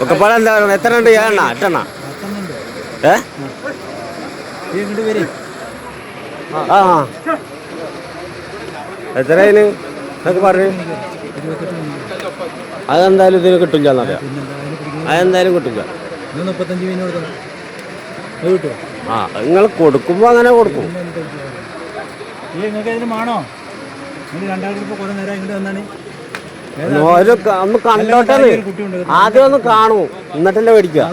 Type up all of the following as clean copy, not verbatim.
ഒക്കെപ്പാട് എന്താ എത്ര ഉണ്ട്? ഏഴെണ്ണ എട്ടെണ്ണ ആ എത്രയായാലും എന്നൊക്കെ പറഞ്ഞു. അതെന്തായാലും ഇതിന് കിട്ടില്ല എന്നറിയാം. അതെന്തായാലും കിട്ടില്ല. ആ നിങ്ങൾ കൊടുക്കുമ്പോ അങ്ങനെ കൊടുക്കും. ഒന്ന് കണ്ടോട്ടെ, ആദ്യം ഒന്ന് കാണൂ, എന്നിട്ടല്ലേ മേടിക്കുക.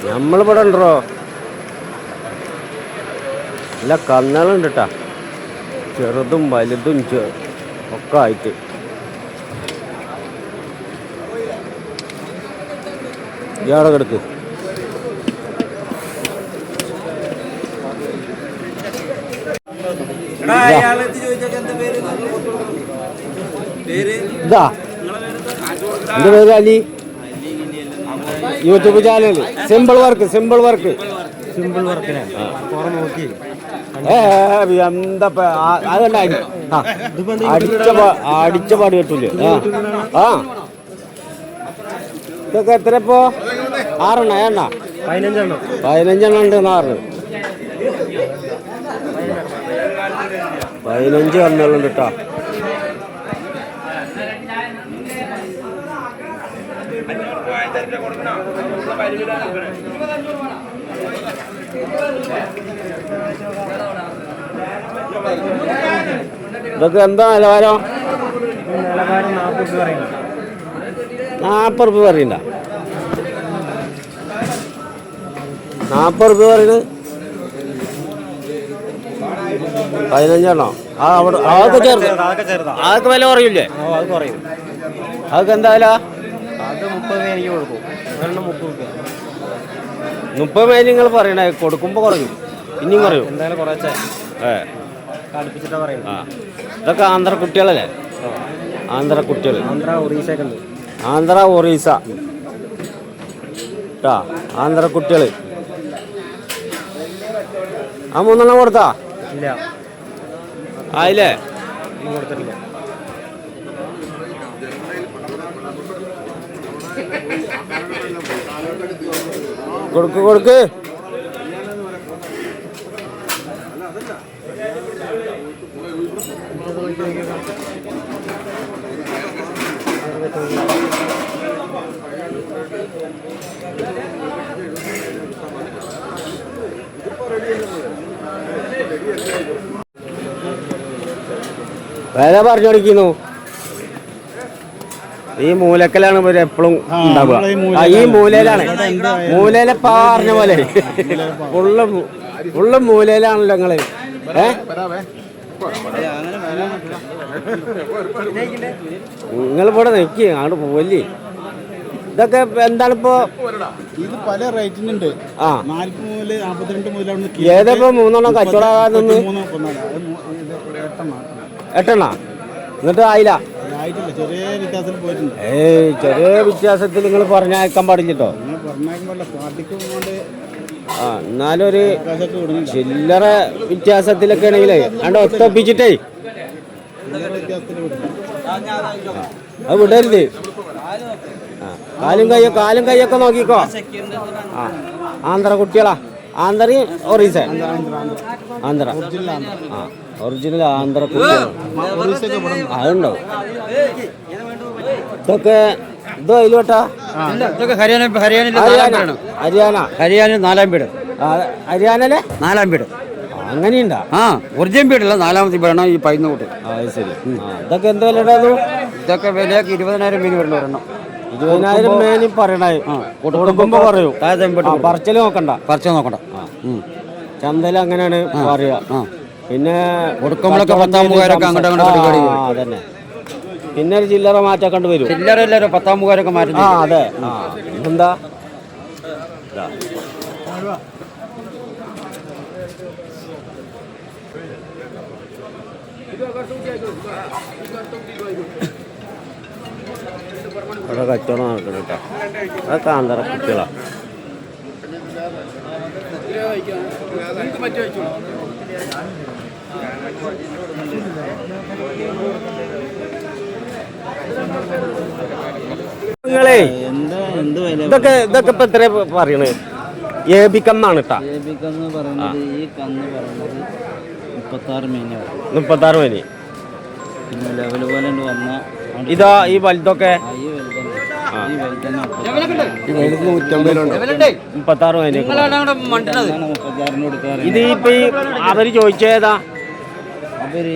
നമ്മളിവിടെ ഉണ്ടോ? നല്ല കന്നുകളുണ്ട് കേട്ടാ, ചെറുതും വലുതും ഒക്കെ ആയിട്ട്. ഇയാളെ കിടക്ക്. ഇതാ എന്റെ പേര് Ali. YouTube channel simple work എന്താ അതുണ്ടായി. അടിച്ച പാട് കിട്ടൂലേ? ആ ഇതൊക്കെ എത്ര ഇപ്പോ? 6 എണ്ണ 15 ഉണ്ട്. 15 കന്നുകളുണ്ട് കേട്ടോ. ഇതൊക്കെ എന്താ നിലവാരം? 40 രൂപ പറയണ്ട. 40 രൂപ പറയുന്നത് 15 ആ അവിടെ അതൊക്കെ ചേർത്ത് അതൊക്കെ വില കുറയില്ലേ? അതൊക്കെ എന്താ വില? 30 പേര് നിങ്ങൾ പറയണേ. കൊടുക്കുമ്പോൾ കുറയും, ഇനിയും കുറയും. ഇതൊക്കെ ആന്ധ്ര കുട്ടികളല്ലേ? ആന്ധ്ര കുട്ടികൾ, ആന്ധ്ര ഒറീസ കേട്ടാ. ആന്ധ്ര കുട്ടികൾ. ആ 3 കൊടുത്താ? ആയില്ലേ? കൊടുക്ക്. വില പറഞ്ഞു കൊടുക്കുന്നു. ഈ മൂലക്കലാണ് ഇവര് എപ്പോഴും ഉണ്ടാവുക. ഈ മൂലയിലെ പറഞ്ഞ പോലെ ഉള്ള മൂലയിലാണല്ലോ നിങ്ങള്. നിങ്ങളിവിടെ നിൽക്കുക, അങ്ങോട്ട് പോവല്ലേ? ഇതൊക്കെ എന്താണിപ്പോ? ഇത് പല റേറ്റിനുണ്ട്. 42 മുതലാണ്. ഏതപ്പോ 3 കച്ചവടം? 8 എന്നിട്ട് ആയില്ല. ചെറിയ വ്യത്യാസത്തിൽ നിങ്ങൾ പറഞ്ഞയക്കാൻ പാടില്ലട്ടോ. ആ എന്നാലും ഒരു ചില്ലറ വ്യത്യാസത്തിലൊക്കെ ആണെങ്കിലേ അണ്ട് ഒത്തൊപ്പിച്ചിട്ടേ അത് വിടരുത്. കാലും കൈയൊക്കെ നോക്കിക്കോ. ആ ആന്ധ്ര കുട്ടികളാ. ആന്ധ്രയും ഒറീസ. ആന്ധ്ര ആ ഒറിജിനൽ ആന്ധ്ര കുട്ടികൾ അതുണ്ടാവും. ഇതൊക്കെ ഇതോ അതിലോട്ടാ? ഹരിയാന 4-ാം വീട്. ഹരിയാനയിലെ 4-ാം വീട്. അങ്ങനെയുണ്ടാ? ആ ഒറിജിനൽ വീടല്ല, 4-ാമത്തെ വീടാണ് ഈ പൈന്ന് കൂട്ട്. ശരി. ഇതൊക്കെ എന്താ വില? ഇതൊക്കെ വിലയൊക്കെ 20,000 മീൻ വരണം ഒരെണ്ണം. 20,000 മേനി പറയണേ. കൊടുക്കുമ്പോ പറയൂ. പറച്ചല് നോക്കണ്ട. ചന്തല അങ്ങനെയാണ് പറയാ. പിന്നെ കൊടുക്കുമ്പോഴൊക്കെ 10,000 അങ്ങോട്ട്. അതന്നെ. പിന്നെ ഒരു ചില്ലറ മാറ്റാക്കണ്ട് വരും. ചില്ലറ എല്ലാവരും 10,000 മാറ്റും. അതെ. എന്താ അവിടെ കച്ചവടം നടക്കണം കേട്ടോ. അതൊക്കെ ആന്തറ കുട്ടികളാ. നിങ്ങളേ ഇതൊക്കെ ഇപ്പൊ എത്ര പറയണത്? ഏബിക്കന്നാണ് കേട്ടാ. ഏബിക്കെന്ന് പറയുന്നത് ഈ കന്ന് പറയുന്നത് 36 മീനാണ്. 36 മീന്. പിന്നെ ലെവൽ പോലെ വന്ന ഇതാ ഈ വലുതൊക്കെ ഈ വലുതന്നെ 36 മീന്. 36 കൊടുക്കാറ്. ഇത് ഇപ്പൊ ഈ അവര് ചോദിച്ചേതാ? അവര്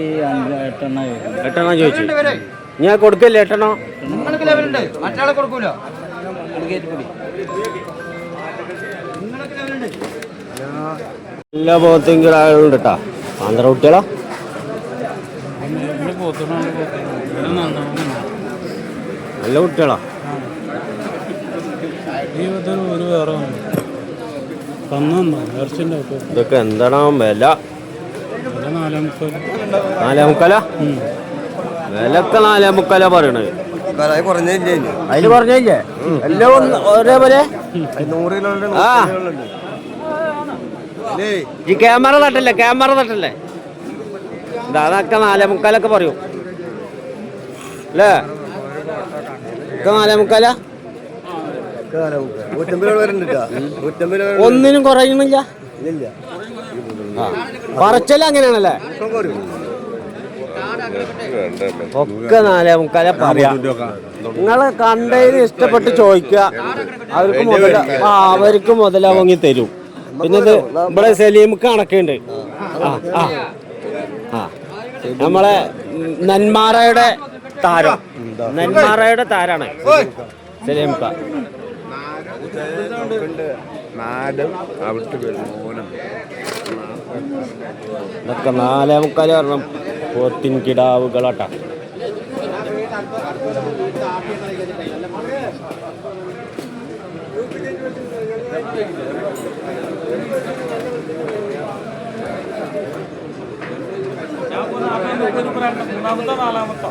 8 ചോദിച്ചു. ഞാൻ കൊടുക്കല്ലേ 8? മറ്റാളെ കൊടുക്കൂല. എല്ലാ പോത്തെങ്കിലും ആളുണ്ട് കേട്ടാ. ആന്ധ്ര കുട്ടികളാ. നല്ല കുട്ടികളാ. ഇതൊക്കെ എന്താണ് വില? 4.25. വിലക്കെ 4.25 പറയണത്. അതില് പറഞ്ഞില്ലേ എല്ലാം ഒരേപോലെ? ആ ഈ ക്യാമറ തട്ടല്ലേ അതൊക്കെ 4.25 പറയൂ അല്ലേ? ഒക്കെ 4.25. ഒന്നിനും കുറയണില്ല. പറച്ചല്ല അങ്ങനെയാണല്ലേ? ഒക്കെ 4.25 പറയാം. നിങ്ങള് കണ്ടതിന് ഇഷ്ടപ്പെട്ട് ചോദിക്കുക. അവർക്ക് മുതലാവങ്ങി തരും. പിന്നെ ഇത് ഇവിടെ സലീമുക്ക് കണക്കുണ്ട്. നമ്മളെ നെന്മാറയുടെ താരാണ് സലീമുക്ക. ഇതൊക്കെ 4.25 പറഞ്ഞ പോത്തിൻ കിടാവുകളാട്ടാ. മൂന്നാമത്തെ 4-ാമത്തെ